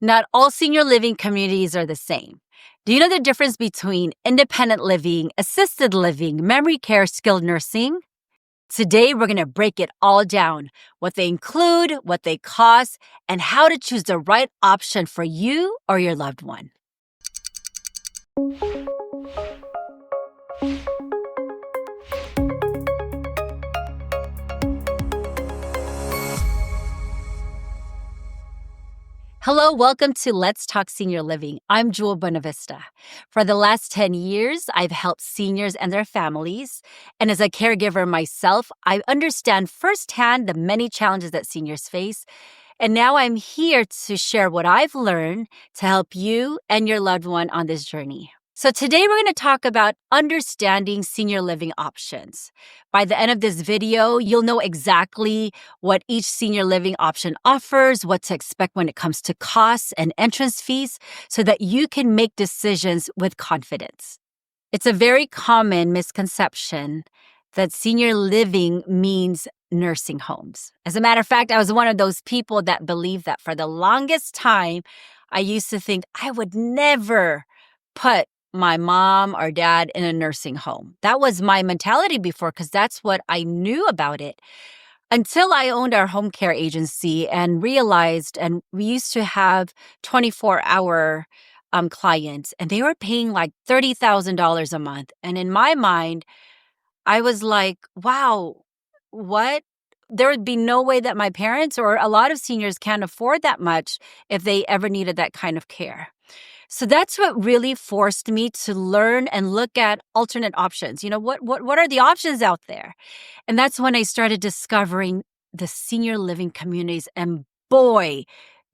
Not all senior living communities are the same. Do you know the difference between independent living, assisted living, memory care, skilled nursing? Today, we're going to break it all down, what they include, what they cost, and how to choose the right option for you or your loved one. Hello, welcome to Let's Talk Senior Living. I'm Jewell Buenavista. For the last 10 years, I've helped seniors and their families. And as a caregiver myself, I understand firsthand the many challenges that seniors face. And now I'm here to share what I've learned to help you and your loved one on this journey. So today we're going to talk about understanding senior living options. By the end of this video, you'll know exactly what each senior living option offers, what to expect when it comes to costs and entrance fees, so that you can make decisions with confidence. It's a very common misconception that senior living means nursing homes. As a matter of fact, I was one of those people that believed that. For the longest time, I used to think I would never put my mom or dad in a nursing home. That was my mentality before, because that's what I knew about it. Until I owned our home care agency and realized, and we used to have 24-hour clients, and they were paying like $30,000 a month. And in my mind, I was like, wow, what? There would be no way that my parents or a lot of seniors can afford that much if they ever needed that kind of care. So that's what really forced me to learn and look at alternate options. What are the options out there? And that's when I started discovering the senior living communities. And boy,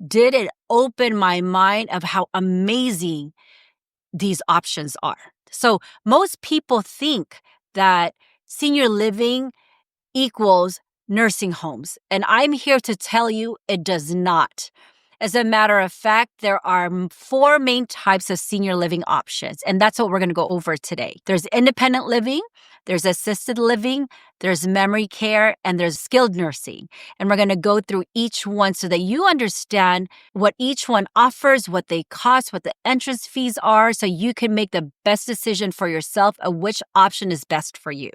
did it open my mind of how amazing these options are. So most people think that senior living equals nursing homes. And I'm here to tell you it does not. As a matter of fact, there are 4 main types of senior living options, and that's what we're going to go over today. There's independent living, there's assisted living, there's memory care, and there's skilled nursing. And we're going to go through each one so that you understand what each one offers, what they cost, what the entrance fees are, so you can make the best decision for yourself of which option is best for you.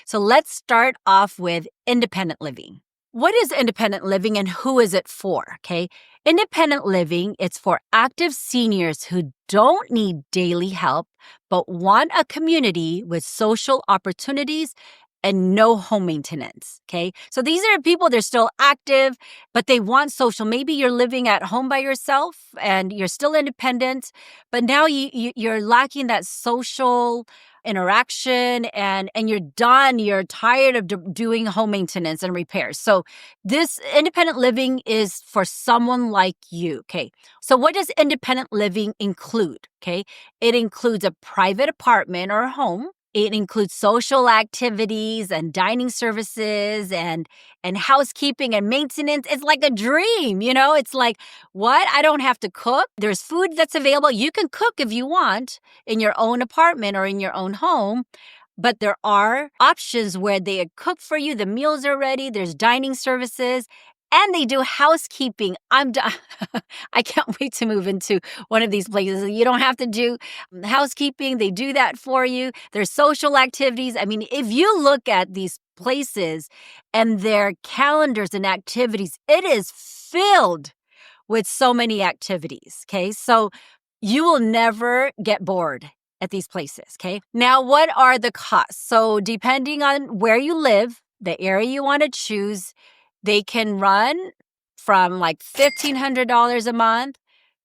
So let's start off with independent living. What is independent living and who is it for? Okay. Independent living, it's for active seniors who don't need daily help, but want a community with social opportunities and no home maintenance. Okay. So these are people, they're still active, but they want social. Maybe you're living at home by yourself and you're still independent, but now you're lacking that social interaction and you're done. You're tired of doing home maintenance and repairs. So this independent living is for someone like you. Okay. So what does independent living include? Okay. It includes a private apartment or home. It includes social activities and dining services and housekeeping and maintenance. It's like a dream, It's like, what? I don't have to cook. There's food that's available. You can cook if you want in your own apartment or in your own home. But there are options where they cook for you. The meals are ready. There's dining services. And they do housekeeping. I'm done. I can't wait to move into one of these places. You don't have to do housekeeping. They do that for you. There's social activities. I mean, if you look at these places and their calendars and activities, it is filled with so many activities, okay? So you will never get bored at these places, okay? Now, what are the costs? So depending on where you live, the area you want to choose, they can run from like $1,500 a month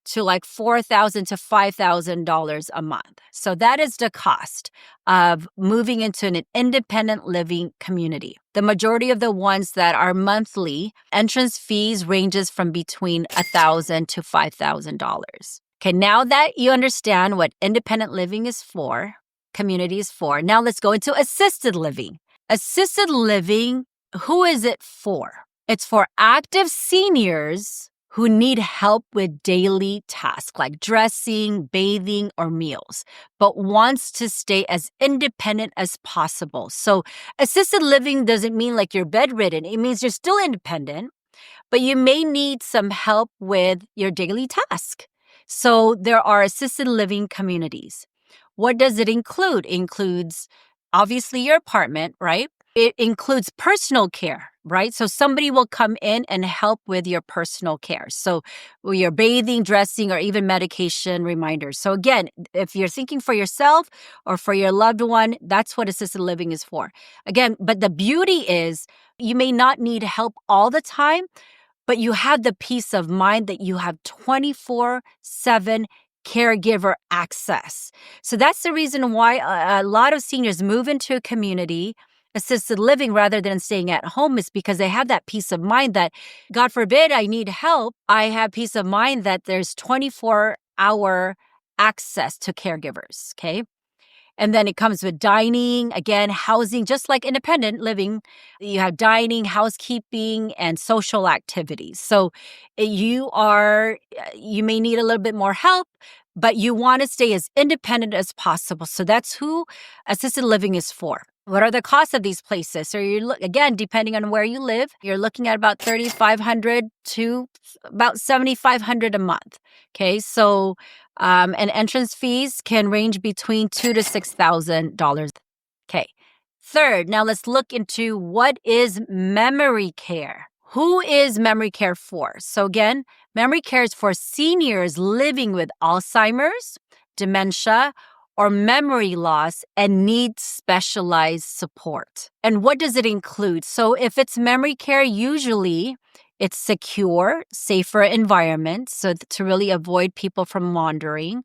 to like $4,000 to $5,000 a month. So that is the cost of moving into an independent living community. The majority of the ones that are monthly, entrance fees ranges from between $1,000 to $5,000. Okay, now that you understand what independent living is for, community is for, now let's go into assisted living. Assisted living, who is it for? It's for active seniors who need help with daily tasks like dressing, bathing, or meals, but wants to stay as independent as possible. So assisted living doesn't mean like you're bedridden. It means you're still independent, but you may need some help with your daily task. So there are assisted living communities. What does it include? It includes obviously your apartment, right? It includes personal care, right? So somebody will come in and help with your personal care. So with your bathing, dressing, or even medication reminders. So again, if you're thinking for yourself or for your loved one, that's what assisted living is for. Again, but the beauty is you may not need help all the time, but you have the peace of mind that you have 24/7 caregiver access. So that's the reason why a lot of seniors move into a community assisted living rather than staying at home, is because they have that peace of mind that, God forbid, I need help. I have peace of mind that there's 24-hour access to caregivers. Okay. And then it comes with dining, again, housing, just like independent living. You have dining, housekeeping, and social activities. So you may need a little bit more help, but you want to stay as independent as possible. So that's who assisted living is for. What are the costs of these places? So again, depending on where you live, you're looking at about $3,500 to about $7,500 a month. Okay, so and entrance fees can range between $2,000 to $6,000. Okay. Third, now let's look into what is memory care. Who is memory care for? So again, memory care is for seniors living with Alzheimer's, dementia, or memory loss and need specialized support. And what does it include? So if it's memory care, usually it's secure, safer environment, so to really avoid people from wandering.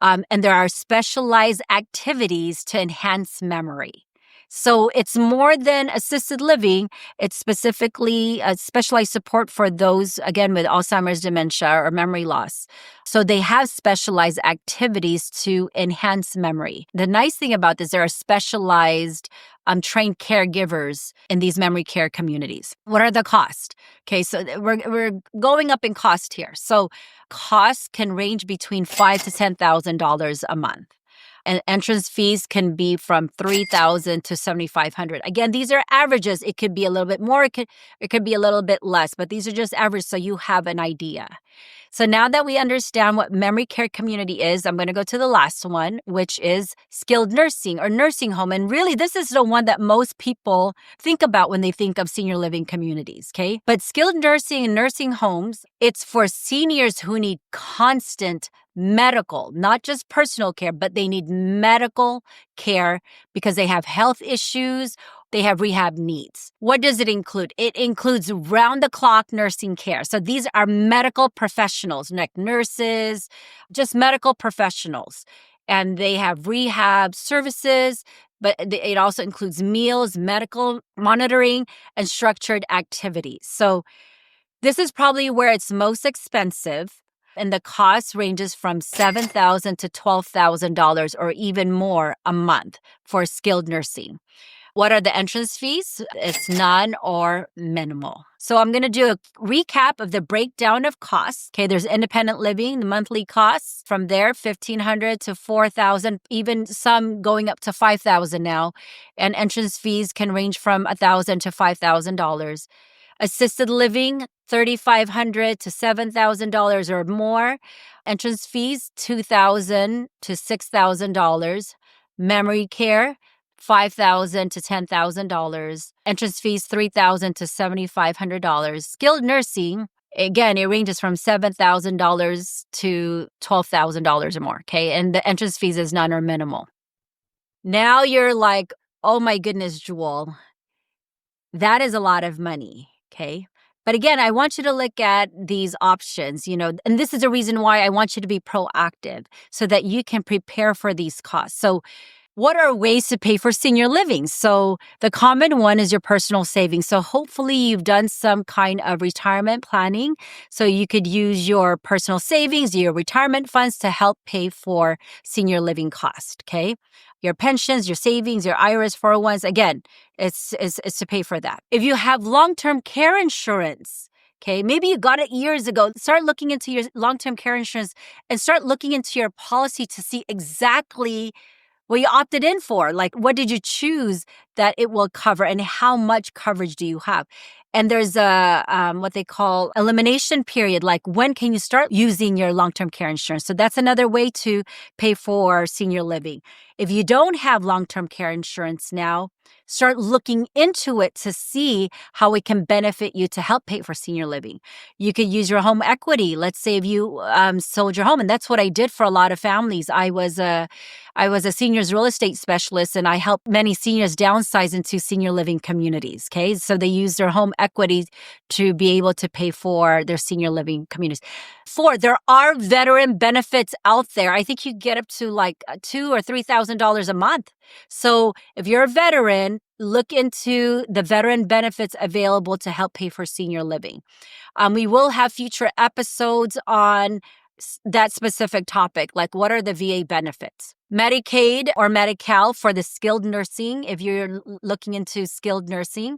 And there are specialized activities to enhance memory. So it's more than assisted living. It's specifically specialized support for those, again, with Alzheimer's, dementia, or memory loss. So they have specialized activities to enhance memory. The nice thing about this, there are specialized trained caregivers in these memory care communities. What are the costs? Okay, so we're going up in cost here. So costs can range between $5,000 to $10,000 a month. And entrance fees can be from $3,000 to $7,500. Again, these are averages. It could be a little bit more. It could be a little bit less, but these are just average, so you have an idea. So now that we understand what memory care community is, I'm going to go to the last one, which is skilled nursing or nursing home. And really, this is the one that most people think about when they think of senior living communities, okay? But skilled nursing and nursing homes, it's for seniors who need constant medical, not just personal care, but they need medical care because they have health issues, they have rehab needs. What does it include? It includes round-the-clock nursing care. So these are medical professionals, like nurses, just medical professionals. And they have rehab services, but it also includes meals, medical monitoring, and structured activities. So this is probably where it's most expensive. And the cost ranges from $7,000 to $12,000 or even more a month for skilled nursing. What are the entrance fees? It's none or minimal. So I'm going to do a recap of the breakdown of costs. Okay, there's independent living, the monthly costs from there, $1,500 to $4,000, even some going up to $5,000 now. And entrance fees can range from $1,000 to $5,000. Assisted living, $3,500 to $7,000 or more. Entrance fees, $2,000 to $6,000. Memory care, $5,000 to $10,000. Entrance fees, $3,000 to $7,500. Skilled nursing, again, it ranges from $7,000 to $12,000 or more, okay? And the entrance fees is none or minimal. Now you're like, oh my goodness, Jewell, that is a lot of money, okay? But again, I want you to look at these options, and this is the reason why I want you to be proactive so that you can prepare for these costs. So what are ways to pay for senior living? So the common one is your personal savings. So hopefully you've done some kind of retirement planning. So you could use your personal savings, your retirement funds to help pay for senior living cost, okay? Your pensions, your savings, your IRAs, 401s, again, it's to pay for that. If you have long-term care insurance, okay, maybe you got it years ago, start looking into your long-term care insurance and start looking into your policy to see exactly what you opted in for. Like, what did you choose that it will cover and how much coverage do you have? And there's a what they call elimination period, like when can you start using your long-term care insurance? So that's another way to pay for senior living. If you don't have long-term care insurance now, start looking into it to see how it can benefit you to help pay for senior living. You could use your home equity. Let's say if you sold your home, and that's what I did for a lot of families. I was a seniors real estate specialist, and I helped many seniors downsize into senior living communities. Okay, so they use their home equity to be able to pay for their senior living communities. Four, there are veteran benefits out there. I think you get up to like $2,000 or $3,000 a month. So if you're a veteran, look into the veteran benefits available to help pay for senior living. We will have future episodes on that specific topic, like what are the VA benefits? Medicaid or Medi-Cal for the skilled nursing, if you're looking into skilled nursing.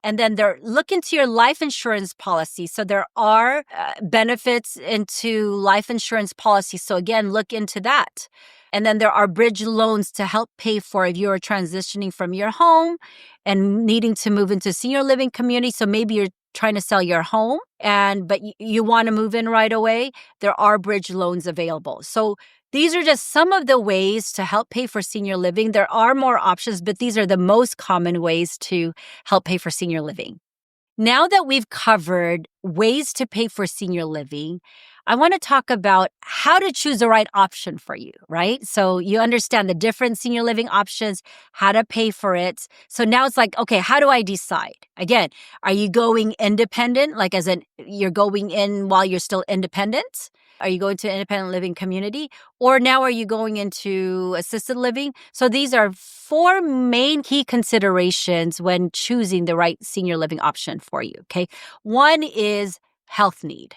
And then look into your life insurance policy. So there are benefits into life insurance policy. So again, look into that. And then there are bridge loans to help pay for if you're transitioning from your home and needing to move into senior living community. So maybe you're trying to sell your home but you want to move in right away. There are bridge loans available. So these are just some of the ways to help pay for senior living. There are more options, but these are the most common ways to help pay for senior living. Now that we've covered ways to pay for senior living, I want to talk about how to choose the right option for you, right? So you understand the different senior living options, how to pay for it. So now it's like, okay, how do I decide? Again, are you going independent, like as in you're going in while you're still independent? Are you going to an independent living community? Or now are you going into assisted living? So these are four main key considerations when choosing the right senior living option for you, okay? One is health need.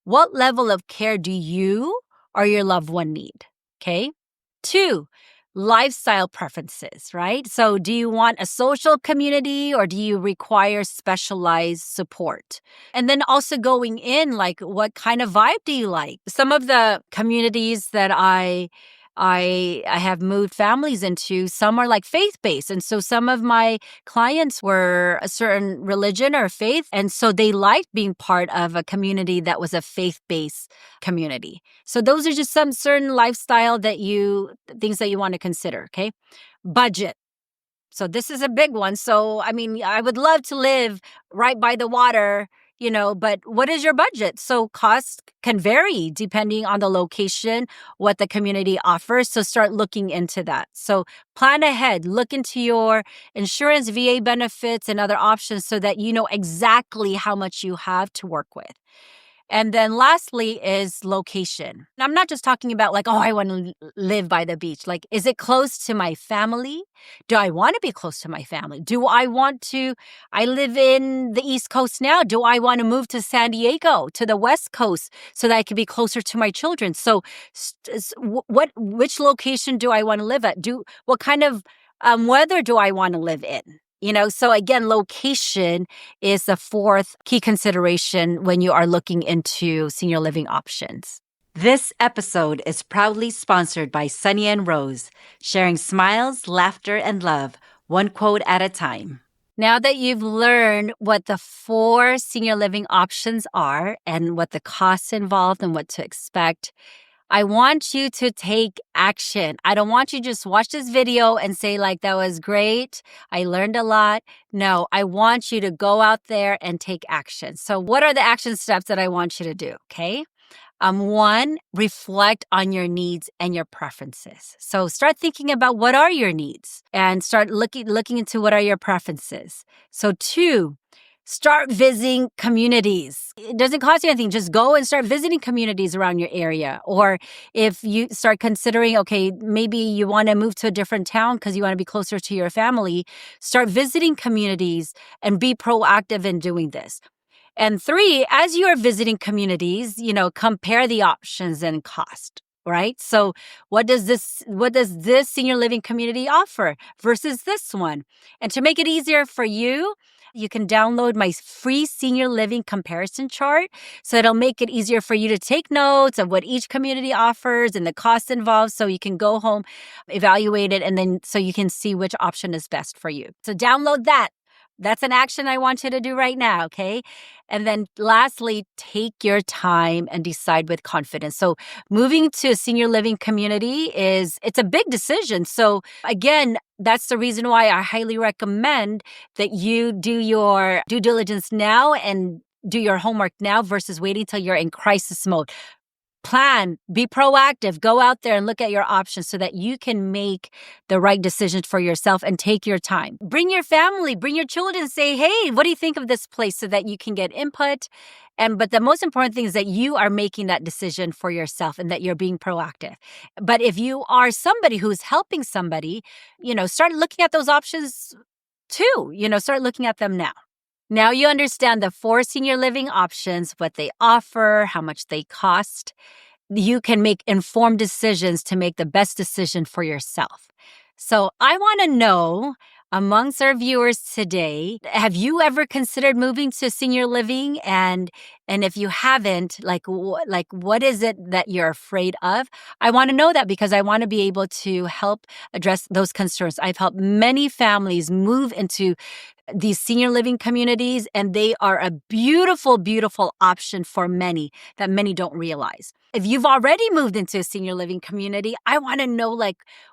What level of care do you or your loved one need, okay? Two, lifestyle preferences, right? So do you want a social community or do you require specialized support? And then also going in, like what kind of vibe do you like? Some of the communities that I have moved families into, some are like faith-based. And so some of my clients were a certain religion or faith. And so they liked being part of a community that was a faith-based community. So those are just some certain lifestyle things that you want to consider, okay? Budget. So this is a big one. So, I mean, I would love to live right by the water, but what is your budget? So costs can vary depending on the location, what the community offers. So start looking into that. So plan ahead, look into your insurance, VA benefits, and other options so that you know exactly how much you have to work with. And then lastly is location. And I'm not just talking about like, I want to live by the beach. Like, is it close to my family? Do I want to be close to my family? I live in the East Coast now. Do I want to move to San Diego, to the West Coast so that I can be closer to my children? So which location do I want to live at? What kind of weather do I want to live in? So again, location is the fourth key consideration when you are looking into senior living options. This episode is proudly sponsored by Sunny and Rose, sharing smiles, laughter, and love, one quote at a time. Now that you've learned what the four senior living options are and what the costs involved and what to expect, I want you to take action. I don't want you to just watch this video and say like, that was great. I learned a lot. No, I want you to go out there and take action. So what are the action steps that I want you to do? Okay. One, reflect on your needs and your preferences. So start thinking about what are your needs and start looking into what are your preferences. So two, start visiting communities. It doesn't cost you anything. Just go and start visiting communities around your area. Or if you start considering, okay, maybe you want to move to a different town because you want to be closer to your family, start visiting communities and be proactive in doing this. And three, as you are visiting communities, compare the options and cost, right? So what does this senior living community offer versus this one? And to make it easier for you, you can download my free senior living comparison chart. So it'll make it easier for you to take notes of what each community offers and the costs involved. So you can go home, evaluate it, and then so you can see which option is best for you. So download that. That's an action I want you to do right now, okay? And then lastly, take your time and decide with confidence. So moving to a senior living community it's a big decision. So again, that's the reason why I highly recommend that you do your due diligence now and do your homework now versus waiting till you're in crisis mode. Plan, be proactive, go out there and look at your options so that you can make the right decision for yourself and take your time. Bring your family, bring your children, say, hey, what do you think of this place so that you can get input? But the most important thing is that you are making that decision for yourself and that you're being proactive. But if you are somebody who's helping somebody, start looking at those options too, start looking at them now. Now you understand the 4 senior living options, what they offer, how much they cost. You can make informed decisions to make the best decision for yourself. So I want to know, amongst our viewers today, have you ever considered moving to senior living? And if you haven't, what is it that you're afraid of? I want to know that because I want to be able to help address those concerns. I've helped many families move into these senior living communities, and they are a beautiful, beautiful option for many that many don't realize. If you've already moved into a senior living community, I want to know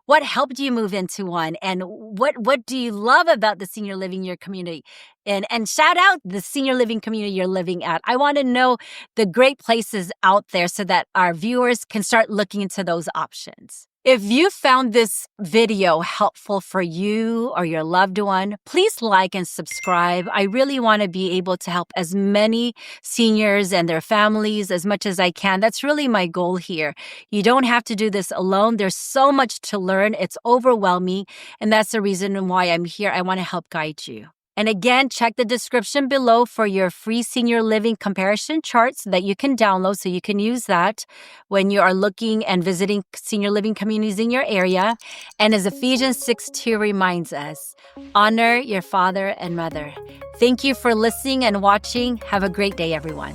what helped you move into one and what do you love about the senior living your community? And shout out the senior living community you're living at. I want to know the great places out there so that our viewers can start looking into those options. If you found this video helpful for you or your loved one, please like and subscribe. I really want to be able to help as many seniors and their families as much as I can. That's really my goal here. You don't have to do this alone. There's so much to learn. It's overwhelming. And that's the reason why I'm here. I want to help guide you. And again, check the description below for your free senior living comparison charts that you can download so you can use that when you are looking and visiting senior living communities in your area. And as Ephesians 6:2 reminds us, honor your father and mother. Thank you for listening and watching. Have a great day, everyone.